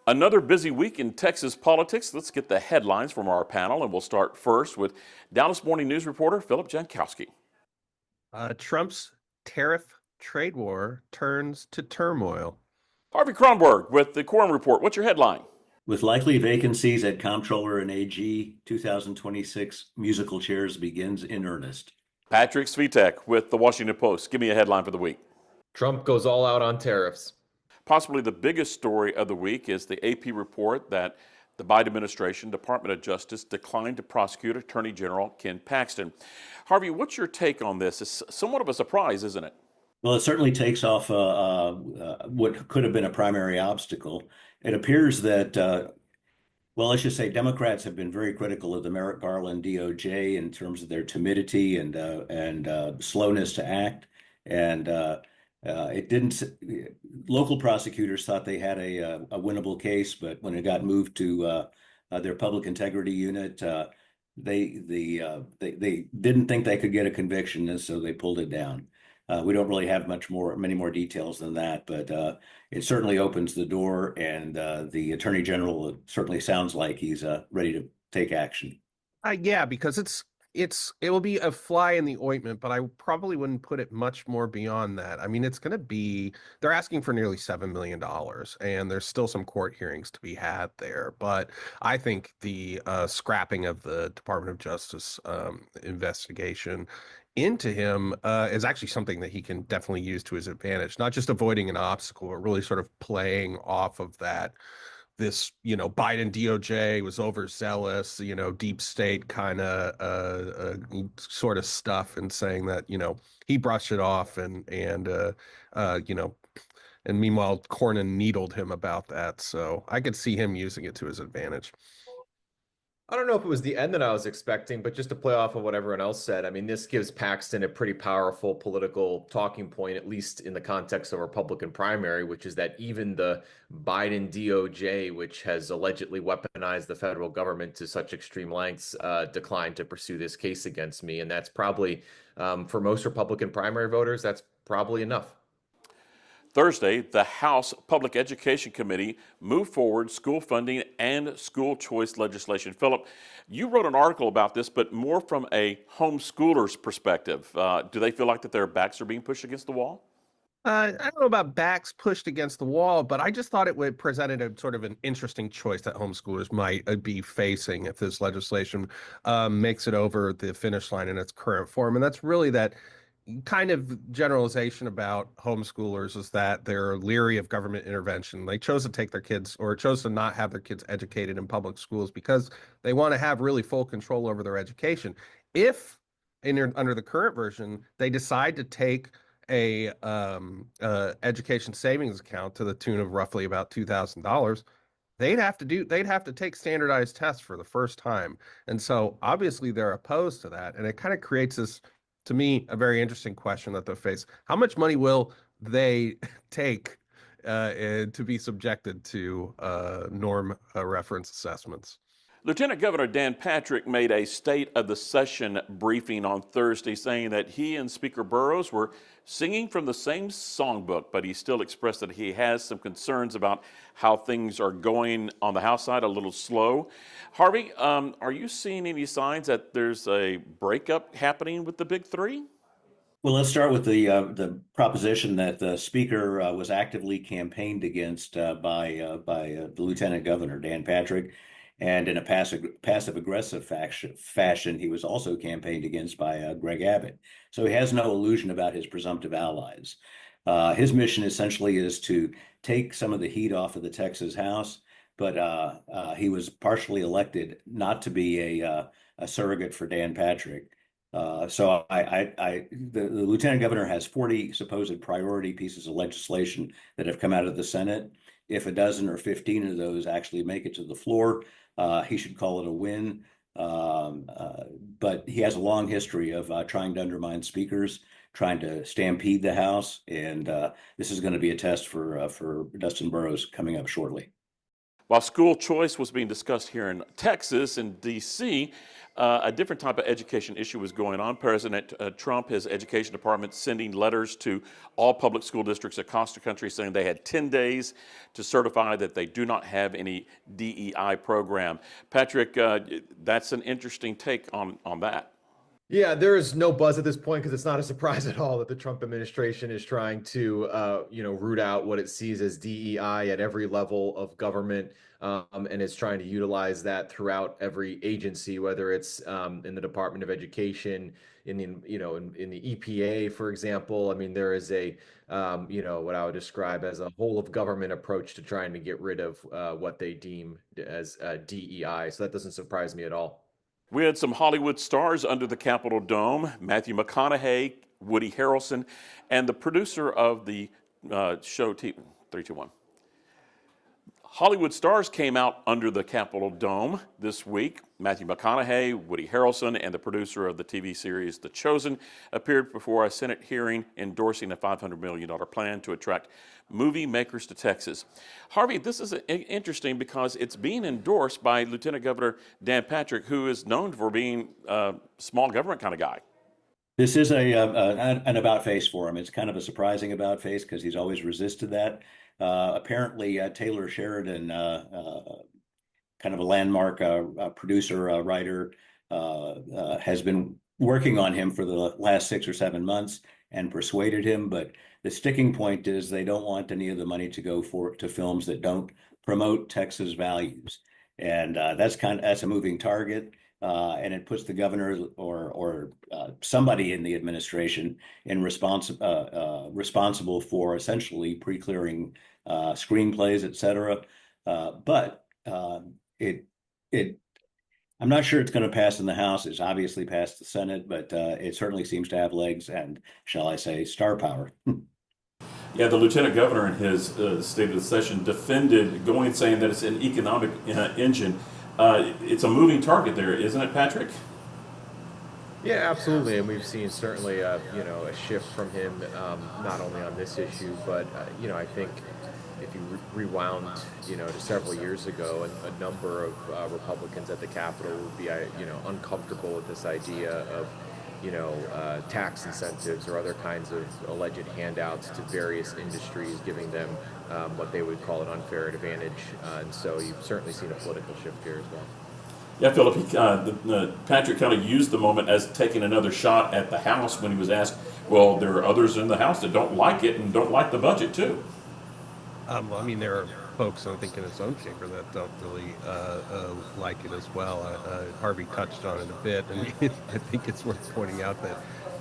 Another busy week in Texas politics. Let's get the headlines from our panel, and we'll start first with Dallas Morning News reporter Philip Jankowski. Trump's tariff trade war turns to turmoil. Harvey Kronberg with the Quorum Report. What's your headline? With likely vacancies at Comptroller and AG, 2026 musical chairs begins in earnest. Patrick Svitek with the Washington Post. Give me a headline for the week. Trump goes all out on tariffs. Possibly the biggest story of the week is the AP report that the Biden administration, Department of Justice, declined to prosecute Attorney General Ken Paxton. Harvey, what's your take on this? It's somewhat of a surprise, isn't it? Well, it certainly takes off what could have been a primary obstacle. It appears that, let's just say Democrats have been very critical of the Merrick Garland DOJ in terms of their timidity and slowness to act. And it didn't. Local prosecutors thought they had a winnable case, but when it got moved to their public integrity unit, they didn't think they could get a conviction, and so they pulled it down. We don't really have many more details than that, but it certainly opens the door, and the Attorney General certainly sounds like he's ready to take action. Yeah, because it will be a fly in the ointment, but I probably wouldn't put it much more beyond that. I mean, it's going to be, they're asking for nearly $7 million, and there's still some court hearings to be had there. But I think the scrapping of the Department of Justice investigation into him is actually something that he can definitely use to his advantage, not just avoiding an obstacle, but really sort of playing off of that. This, Biden DOJ was overzealous, deep state kind of sort of stuff, and saying that, he brushed it off and meanwhile Cornyn needled him about that. So I could see him using it to his advantage. I don't know if it was the end that I was expecting, but just to play off of what everyone else said, I mean, this gives Paxton a pretty powerful political talking point, at least in the context of a Republican primary, which is that even the Biden DOJ, which has allegedly weaponized the federal government to such extreme lengths, declined to pursue this case against me. And that's probably, for most Republican primary voters, that's probably enough. Thursday, the House Public Education Committee moved forward school funding and school choice legislation. Philip, you wrote an article about this, but more from a homeschooler's perspective. Do they feel like that their backs are being pushed against the wall? I don't know about backs pushed against the wall, but I just thought it would presented a sort of an interesting choice that homeschoolers might be facing if this legislation makes it over the finish line in its current form. And that's really that kind of generalization about homeschoolers is that they're leery of government intervention. They chose to take their kids, or chose to not have their kids educated in public schools because they want to have really full control over their education. If under the current version, they decide to take a education savings account to the tune of roughly about $2,000, they'd have to take standardized tests for the first time. And so obviously they're opposed to that. And it kind of creates this, to me, a very interesting question that they face. How much money will they take to be subjected to norm reference assessments? Lieutenant Governor Dan Patrick made a State of the Session briefing on Thursday saying that he and Speaker Burrows were singing from the same songbook, but he still expressed that he has some concerns about how things are going on the House side, a little slow. Harvey, are you seeing any signs that there's a breakup happening with the big three? Well, let's start with the proposition that the Speaker was actively campaigned against by the Lieutenant Governor, Dan Patrick. And in a passive-aggressive fashion, he was also campaigned against by Greg Abbott. So he has no illusion about his presumptive allies. His mission essentially is to take some of the heat off of the Texas House, but he was partially elected not to be a surrogate for Dan Patrick. So the Lieutenant Governor has 40 supposed priority pieces of legislation that have come out of the Senate. If a dozen or 15 of those actually make it to the floor, he should call it a win. But he has a long history of trying to undermine speakers, trying to stampede the House, and this is going to be a test for Dustin Burrows coming up shortly. While school choice was being discussed here in Texas and D.C., a different type of education issue was going on. President Trump, his education department, sending letters to all public school districts across the country saying they had 10 days to certify that they do not have any DEI program. Patrick, that's an interesting take on that. Yeah, there is no buzz at this point because it's not a surprise at all that the Trump administration is trying to, root out what it sees as DEI at every level of government, and it's trying to utilize that throughout every agency, whether it's in the Department of Education, in the in the EPA, for example. I mean, there is a what I would describe as a whole of government approach to trying to get rid of what they deem as DEI. So that doesn't surprise me at all. We had some Hollywood stars under the Capitol Dome: Matthew McConaughey, Woody Harrelson, and the producer of the show 321. Hollywood stars came out under the Capitol Dome this week. Matthew McConaughey, Woody Harrelson, and the producer of the TV series The Chosen appeared before a Senate hearing endorsing a $500 million plan to attract movie makers to Texas. Harvey, this is interesting because it's being endorsed by Lieutenant Governor Dan Patrick, who is known for being a small government kind of guy. This is an about face for him. It's kind of a surprising about face because he's always resisted that. Apparently, Taylor Sheridan, kind of a landmark producer, writer, has been working on him for the last 6 or 7 months and persuaded him. But the sticking point is they don't want any of the money to go to films that don't promote Texas values, and that's a moving target. And it puts the governor or somebody in the administration responsible for essentially pre-clearing screenplays, et cetera. But I'm not sure it's going to pass in the House. It's obviously passed the Senate, but it certainly seems to have legs and, shall I say, star power. Yeah, the lieutenant governor in his State of the Session defended saying that it's an economic engine. It's a moving target there, isn't it, Patrick? Yeah, absolutely, and we've seen certainly a shift from him, not only on this issue, but I think if you rewound to several years ago, a number of Republicans at the Capitol would be uncomfortable with this idea of tax incentives or other kinds of alleged handouts to various industries, giving them what they would call an unfair advantage. And so you've certainly seen a political shift here as well. Yeah, Philip, Patrick kind of used the moment as taking another shot at the House when he was asked, well, there are others in the House that don't like it and don't like the budget too. Well, I mean, there are folks, I think, in his own chamber that don't really like it as well. Harvey touched on it a bit, and I think it's worth pointing out that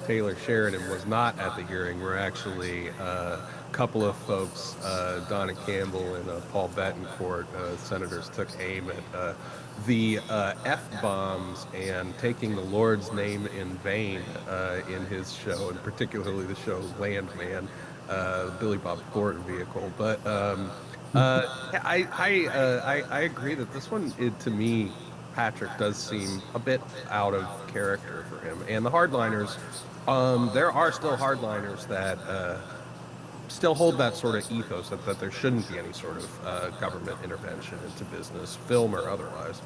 Taylor Sheridan was not at the hearing. We're actually a couple of folks, Donna Campbell and Paul Betancourt, senators, took aim at the F-bombs and taking the Lord's name in vain in his show, and particularly the show Landman, Billy Bob Thornton vehicle. But I agree that this one, to me, Patrick, does seem a bit out of character for him. And the hardliners, there are still hardliners that still hold that sort of ethos that there shouldn't be any sort of government intervention into business, film or otherwise.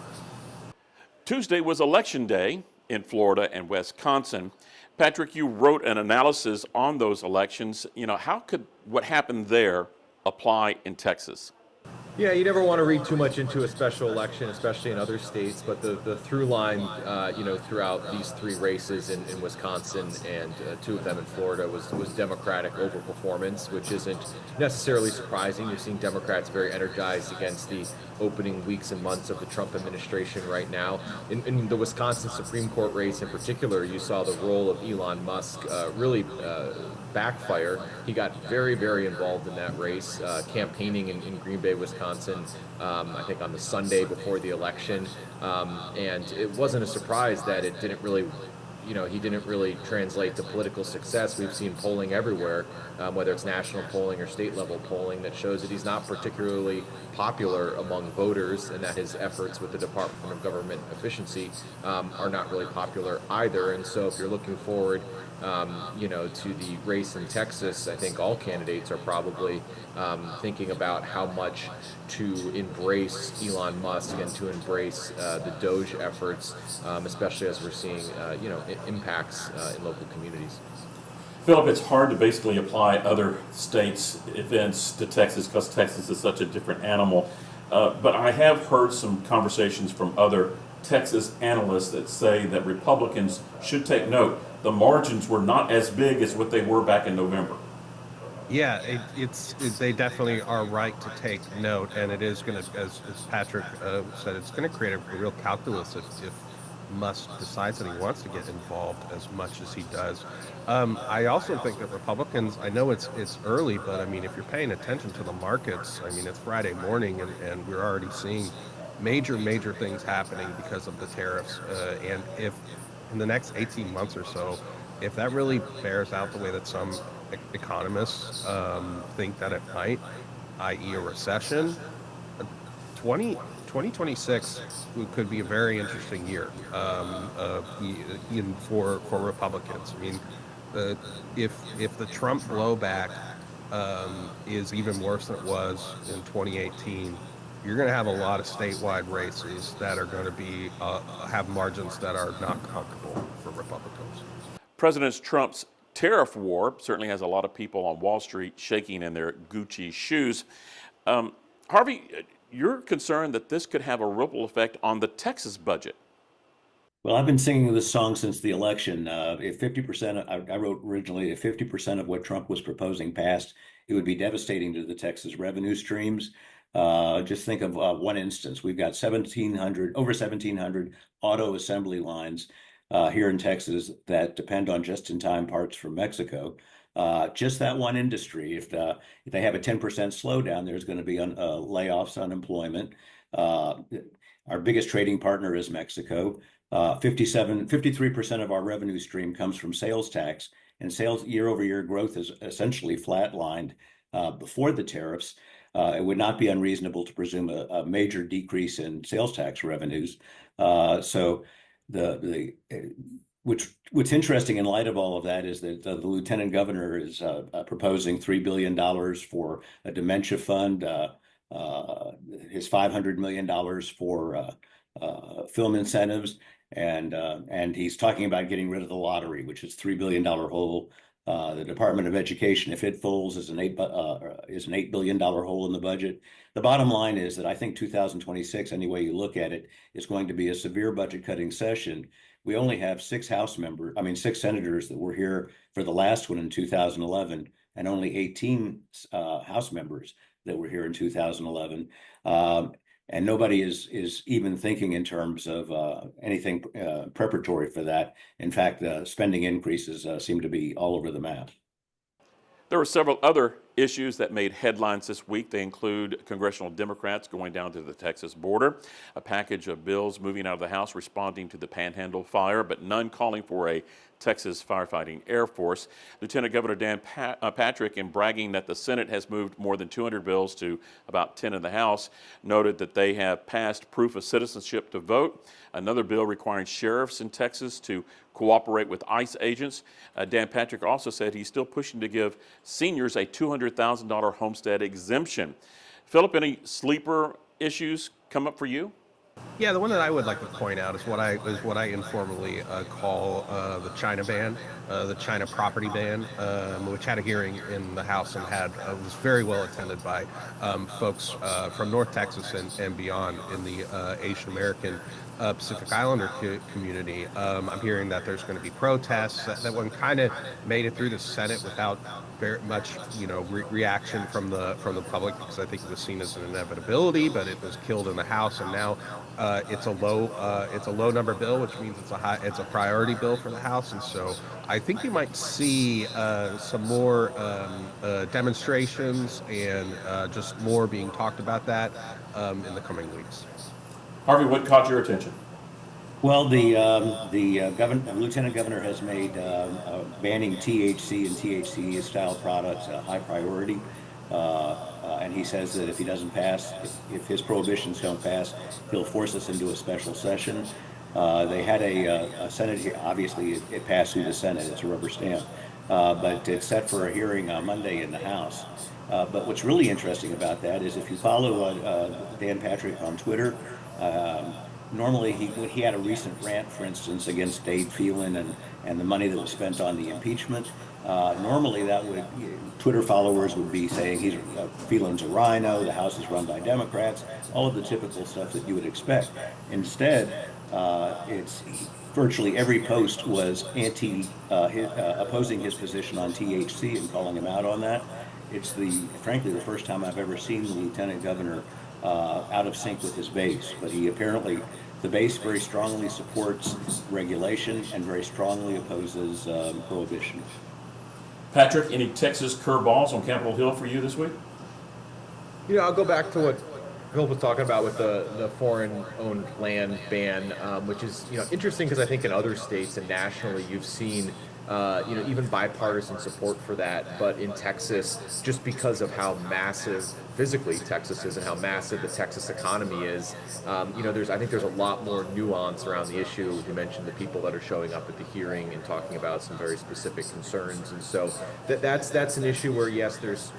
Tuesday was Election Day in Florida and Wisconsin. Patrick, you wrote an analysis on those elections. How could what happened there apply in Texas? Yeah, you never want to read too much into a special election, especially in other states. But the through line, throughout these three races in Wisconsin and two of them in Florida was Democratic overperformance, which isn't necessarily surprising. You're seeing Democrats very energized against the opening weeks and months of the Trump administration right now. In the Wisconsin Supreme Court race in particular, you saw the role of Elon Musk really backfire. He got very, very involved in that race, campaigning in Green Bay, Wisconsin, I think on the Sunday before the election. And it wasn't a surprise that it didn't really he didn't really translate to political success. We've seen polling everywhere, whether it's national polling or state level polling, that shows that he's not particularly popular among voters, and that his efforts with the Department of Government Efficiency are not really popular either. And so if you're looking forward to the race in Texas, I think all candidates are probably thinking about how much to embrace Elon Musk and to embrace the Doge efforts, especially as we're seeing, impacts in local communities. Philip, it's hard to basically apply other states' events to Texas because Texas is such a different animal. But I have heard some conversations from other Texas analysts that say that Republicans should take note. The margins were not as big as what they were back in November. Yeah, they definitely are right to take note, and it is going to, as Patrick said, it's going to create a real calculus if Musk decides that he wants to get involved as much as he does. I also think that Republicans, I know it's early, but I mean, if you're paying attention to the markets, I mean, it's Friday morning, and we're already seeing major things happening because of the tariffs. And if in the next 18 months or so, if that really bears out the way that some economists think that it might, i.e. a recession, 2026 could be a very interesting year for Republicans. I mean, if the Trump blowback is even worse than it was in 2018, you're going to have a lot of statewide races that are going to be have margins that are not comfortable for Republicans. President Trump's tariff war certainly has a lot of people on Wall Street shaking in their Gucci shoes. Harvey, you're concerned that this could have a ripple effect on the Texas budget. Well, I've been singing this song since the election. If 50%, I wrote originally, if 50% of what Trump was proposing passed, it would be devastating to the Texas revenue streams. Just think of one instance. We've got over 1,700 auto assembly lines here in Texas that depend on just-in-time parts from Mexico. Just that one industry, if they have a 10% slowdown, there's going to be layoffs, unemployment. Our biggest trading partner is Mexico. 53% of our revenue stream comes from sales tax, and sales year-over-year growth is essentially flatlined before the tariffs. It would not be unreasonable to presume a major decrease in sales tax revenues. What's interesting in light of all of that is that the lieutenant governor is proposing $3 billion for a dementia fund, his $500 million for film incentives, and he's talking about getting rid of the lottery, which is $3 billion hole. The Department of Education, if it falls, is an $8 billion hole in the budget. The bottom line is that I think 2026, any way you look at it, is going to be a severe budget cutting session. We only have six senators that were here for the last one in 2011, and only 18 House members that were here in 2011. And nobody is even thinking in terms of anything preparatory for that. In fact, spending increases seem to be all over the map. There were several other issues that made headlines this week. They include congressional Democrats going down to the Texas border, a package of bills moving out of the House responding to the Panhandle fire, but none calling for a Texas firefighting Air Force. Lieutenant Governor Dan Patrick, in bragging that the Senate has moved more than 200 bills to about 10 in the House, noted that they have passed proof of citizenship to vote, another bill requiring sheriffs in Texas to cooperate with ICE agents. Dan Patrick also said he's still pushing to give seniors a $200,000 homestead exemption. Philip, any sleeper issues come up for you? Yeah, the one that I would like to point out is what I informally call the China ban, the China property ban, which had a hearing in the House and was very well attended by folks from North Texas and beyond in the Asian American Pacific Islander community. I'm hearing that there's going to be protests. That one kind of made it through the Senate without very much, reaction from the public, because I think it was seen as an inevitability, but it was killed in the House, and now it's a low number bill, which means it's a priority bill for the House, and so I think you might see some more demonstrations and just more being talked about that in the coming weeks. Harvey, what caught your attention? Well, the lieutenant governor has made banning THC and THC style products a high priority, and he says that if he doesn't pass, if his prohibitions don't pass, he'll force us into a special session. They had a Senate here. Obviously, it passed through the Senate. It's a rubber stamp, but it's set for a hearing on Monday in the House. But what's really interesting about that is if you follow Dan Patrick on Twitter. Normally, he had a recent rant, for instance, against Dave Phelan and the money that was spent on the impeachment. Normally, Twitter followers would be saying Phelan's a rhino, the House is run by Democrats, all of the typical stuff that you would expect. Instead, it's virtually every post was opposing his position on THC and calling him out on that. It's frankly the first time I've ever seen the lieutenant governor out of sync with his base, but the base very strongly supports regulation and very strongly opposes prohibition. Patrick, any Texas curveballs on Capitol Hill for you this week? I'll go back to what Phil was talking about with the foreign-owned land ban, which is interesting because I think in other states and nationally you've seen even bipartisan support for that, but in Texas, just because of how massive physically Texas is and how massive the Texas economy is, I think there's a lot more nuance around the issue. You mentioned the people that are showing up at the hearing and talking about some very specific concerns, and so that's an issue where yes, there's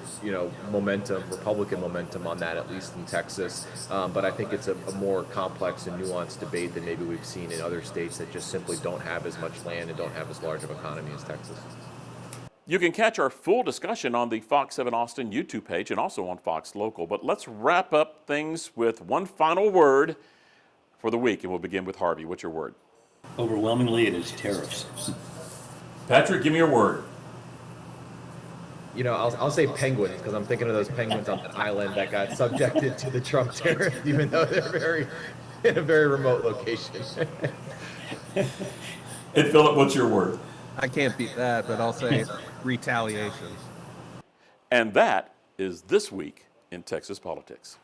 momentum, Republican momentum on that, at least in Texas, but I think it's a more complex and nuanced debate than maybe we've seen in other states that just simply don't have as much land and don't have as large of an economy as Texas. You can catch our full discussion on the Fox 7 Austin YouTube page and also on Fox Local. But let's wrap up things with one final word for the week, and we'll begin with Harvey. What's your word? Overwhelmingly, it is tariffs. Patrick, give me your word. I'll say penguins because I'm thinking of those penguins on that island that got subjected to the Trump tariff, even though they're in a very remote location. And Philip, what's your word? I can't beat that, but I'll say retaliation. And that is This Week in Texas Politics.